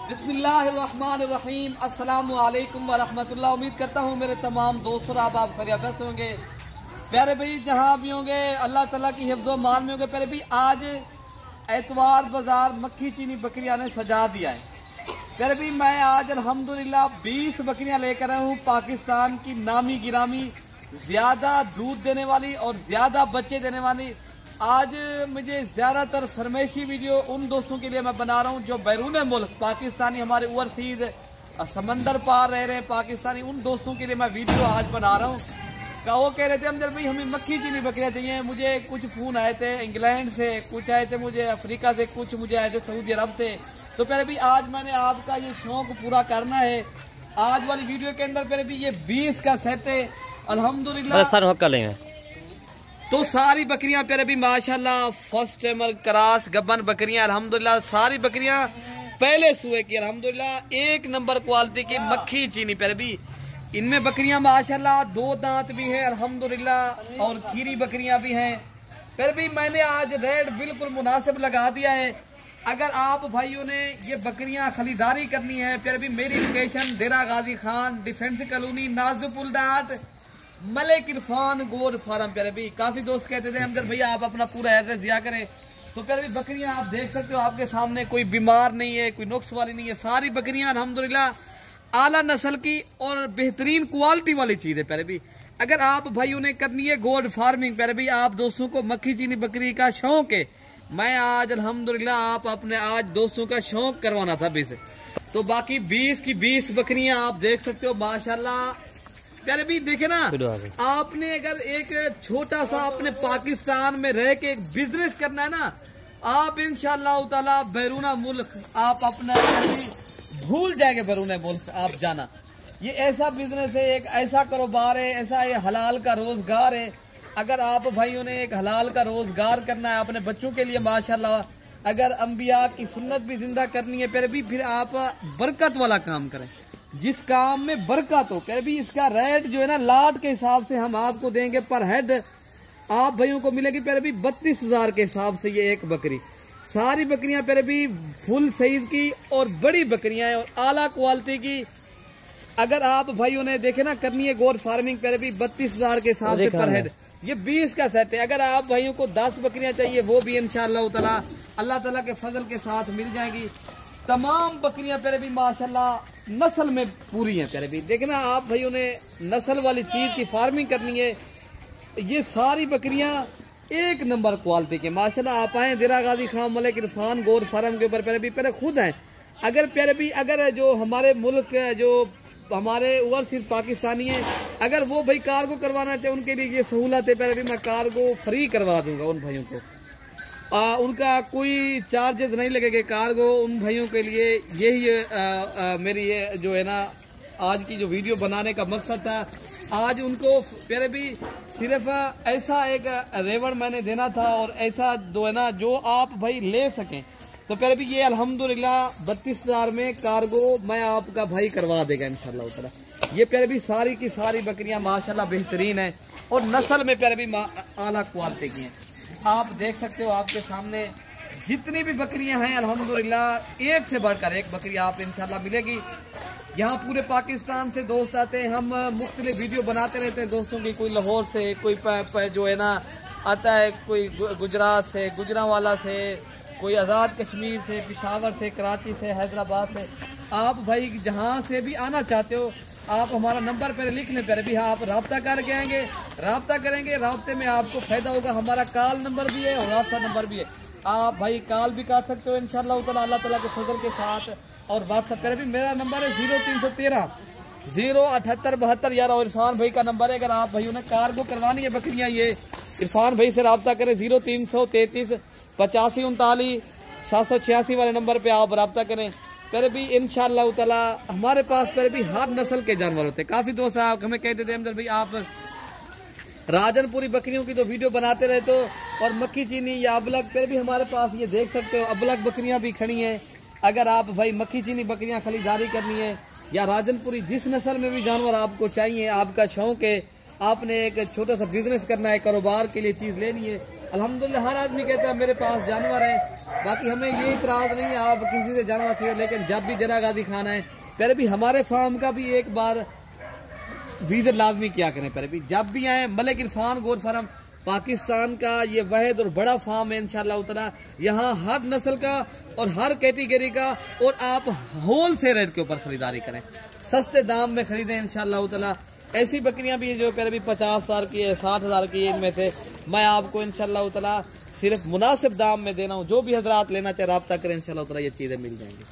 बिस्मिल्लाहिर्रहमानिर्रहीम। अस्सलामु अलैकुम वरहमतुल्लाह। उम्मीद करता हूँ मेरे तमाम दोस्त और आप खैरियत होंगे। प्यारे भाई जहाँ भी होंगे अल्लाह ताला की हिफ्ज़ो मान में होंगे। प्यारे भाई आज एतवार बाजार मक्खी चीनी बकरियाँ ने सजा दिया है। प्यारे भाई मैं आज अल्हम्दुलिल्लाह 20 बकरियाँ लेकर आया हूँ पाकिस्तान की नामी गिरामी, ज़्यादा दूध देने वाली और ज़्यादा बच्चे देने वाली। आज मुझे ज़्यादातर फरमाइशी वीडियो उन दोस्तों के लिए मैं बना रहा हूँ जो बैरून मुल्क पाकिस्तानी हमारे ओवरसीज समंदर पार रह रहे हैं पाकिस्तानी, उन दोस्तों के लिए मैं वीडियो आज बना रहा हूँ। वो कह रहे थे अमजद भाई हमें मक्खी चीनी बकरियाँ चाहिए। मुझे कुछ फ़ोन आए थे इंग्लैंड से, कुछ आए थे मुझे अफ्रीका से, कुछ मुझे आए थे सऊदी अरब से। तो पहले भी आज मैंने आपका ये शौक पूरा करना है। आज वाली वीडियो के अंदर पहले भी ये 20 का सेट है अल्हम्दुलिल्लाह। सर कर लेंगे तो सारी बकरियां प्यारे भी माशाल्लाह फर्स्ट टाइमर क्रॉस गब्बन बकरियां अल्हम्दुलिल्लाह, सारी बकरियां पहले सुए की अल्हम्दुलिल्लाह, एक नंबर क्वालिटी की मक्खी चीनी। प्यारे भी इनमें बकरियां माशाल्लाह 2 दांत भी हैं अल्हम्दुलिल्लाह और खीरी बकरियां भी हैं। प्यारे भी मैंने आज रेट बिल्कुल मुनासिब लगा दिया है। अगर आप भाइयों ने ये बकरियां खरीदारी करनी है प्यारे भी मेरी location Dera Ghazi Khan defence colony नाजुपुल डाट मलिक इरफान गोड फार्म। प्यारे भी काफी दोस्त कहते थे अमजद भैया आप अपना पूरा एड्रेस दिया करें। तो प्यारे भी बकरियां आप देख सकते हो आपके सामने, कोई बीमार नहीं है, कोई नुक्स वाली नहीं है। सारी बकरियां अल्हम्दुलिल्लाह आला नस्ल की और बेहतरीन क्वालिटी वाली चीज है। प्यारे भी अगर आप भाइयों ने करनी है गोड फार्मिंग, प्यारे भी आप दोस्तों को मक्खी चीनी बकरी का शौक है, मैं आज अल्हम्दुलिल्लाह आप अपने आज दोस्तों का शौक करवाना था 20। तो बाकी 20 की 20 बकरियां आप देख सकते हो माशाल्लाह। प्यारे भी देखे ना, आपने अगर एक छोटा सा अपने पाकिस्तान में रह के एक बिजनेस करना है ना, आप इंशाअल्लाह ताला बैरूना मुल्क आप अपना भूल जाएंगे। बैरूना मुल्क आप जाना, ये ऐसा बिजनेस है, एक ऐसा कारोबार है, ऐसा ये हलाल का रोजगार है। अगर आप भाइयों ने एक हलाल का रोजगार करना है अपने बच्चों के लिए माशाल्लाह, अगर अंबिया की सुन्नत भी जिंदा करनी है प्यारे भी, फिर आप बरकत वाला काम करें जिस काम में बरकत हो। प्यारे भी इसका रेट जो है ना लाट के हिसाब से हम आपको देंगे, पर हेड आप भाइयों को मिलेगी प्यारे भी 32,000 के हिसाब से ये एक बकरी। सारी बकरियां प्यारे भी फुल साइज की और बड़ी बकरियां हैं और आला क्वालिटी की। अगर आप भाइयों ने देखे ना करनी है गोड फार्मिंग प्यारे भी 32,000 के हिसाब से पर हेड ये 20 का सेट है। अगर आप भाइयों को 10 बकरियां चाहिए वो भी इंशाअल्लाह ताला अल्लाह ताला के फजल के साथ मिल जाएंगी। तमाम बकरियां प्यारे भी माशाल्लाह नस्ल में पूरी हैं। प्यारे भी देखना आप भाइयों ने नस्ल वाली चीज की फार्मिंग करनी है, ये सारी बकरियां एक नंबर क्वालिटी के माशाल्लाह। आप आए देरा गाजी खान मलिक इरफान गोड फार्म के ऊपर प्यारे भी पहले खुद हैं। अगर प्यारे भी अगर जो हमारे मुल्क जो हमारे ओवरसीज पाकिस्तानी हैं, अगर वो भाई कार्गो करवाना चाहे उनके लिए ये सहूलत है। प्यारे भी मैं कार्गो फ्री करवा दूंगा उन भाइयों को, उनका कोई चार्जेस नहीं लगेगा कार्गो उन भाइयों के लिए। यही मेरी ये जो है ना आज की जो वीडियो बनाने का मकसद था। आज उनको प्यारे भी सिर्फ ऐसा एक रेवड़ मैंने देना था और ऐसा जो है ना जो आप भाई ले सकें। तो प्यारे भी ये अल्हम्दुलिल्लाह 32,000 में कार्गो मैं आपका भाई करवा देगा इंशाल्लाह ताला। ये प्यारे भी सारी की सारी बकरियां माशाल्लाह बेहतरीन है और नस्ल में प्यारे भी आला क्वालिटी की हैं। आप देख सकते हो आपके सामने जितनी भी बकरियां हैं अल्हम्दुलिल्लाह एक से बढ़कर एक बकरी आप इंशाल्लाह मिलेगी। यहाँ पूरे पाकिस्तान से दोस्त आते हैं, हम मुख्तलिफ वीडियो बनाते रहते हैं दोस्तों की। कोई लाहौर से, कोई जो है ना आता है, कोई गुजरात से, गुजरांवाला से, कोई आज़ाद कश्मीर से, पेशावर से, कराची से, हैदराबाद से। आप भाई जहाँ से भी आना चाहते हो आप हमारा नंबर पर लिख लें प्यारे भी, हाँ आप रब्ता करके आएंगे, रब्ता करेंगे, रब्ते में आपको फायदा होगा। हमारा कॉल नंबर भी है और व्हाट्सएप नंबर भी है, आप भाई कॉल भी कर सकते हो इंशाअल्लाह ताला अल्लाह ताला के फजल के साथ। और व्हाट्सएप पर भी मेरा नंबर है 0313 078 72 11 और इरफान भाई का नंबर है। अगर आप भाइयों ने कार्गो करवानी है बकरियाँ ये इरफान भाई से रब्ता करें 0333 85 39 786 वाले नंबर पर आप रब्ता करें। प्यारे भी इंशाअल्लाह ताला हमारे पास प्यारे भी हर नस्ल के जानवर होते हैं। काफी दोस्त आप हमें कहते थे अमजद भाई आप राजनपुरी बकरियों की तो वीडियो बनाते रहते हो और मक्खी चीनी या अबलग, प्यारे भी हमारे पास ये देख सकते हो अबलग बकरियां भी खड़ी हैं। अगर आप भाई मक्खी चीनी बकरियां खरीदारी करनी है या राजनपुरी जिस नस्ल में भी जानवर आपको चाहिए, आपका शौक है, आपने एक छोटा सा बिजनेस करना है, कारोबार के लिए चीज लेनी है, अल्हम्दुलिल्लाह हर आदमी कहता है मेरे पास जानवर है, बाकी हमें ये इतराज़ नहीं है आप किसी से जानवर खरीद, लेकिन जब भी जरा गाजी खाना है पहले भी हमारे फार्म का भी एक बार विजिट लाजमी किया करें। पहले भी जब भी आए मलिक इरफान गोट फार्म पाकिस्तान का ये वाहिद और बड़ा फार्म है इंशाअल्लाह ताला। यहाँ हर नस्ल का और हर कैटेगरी का, और आप होल से रेट के ऊपर खरीदारी करें, सस्ते दाम में खरीदें इंशाअल्लाह ताला। ऐसी बकरियां भी जो पहले भी 50,000 की है, 60,000 की है, इनमें से मैं आपको इंशाअल्लाह ताला सिर्फ मुनासिब दाम में देना हूँ। जो भी हजरात लेना चाहे रब्ता करें, इंशाअल्लाह ताला ये चीज़ें मिल जाएंगी।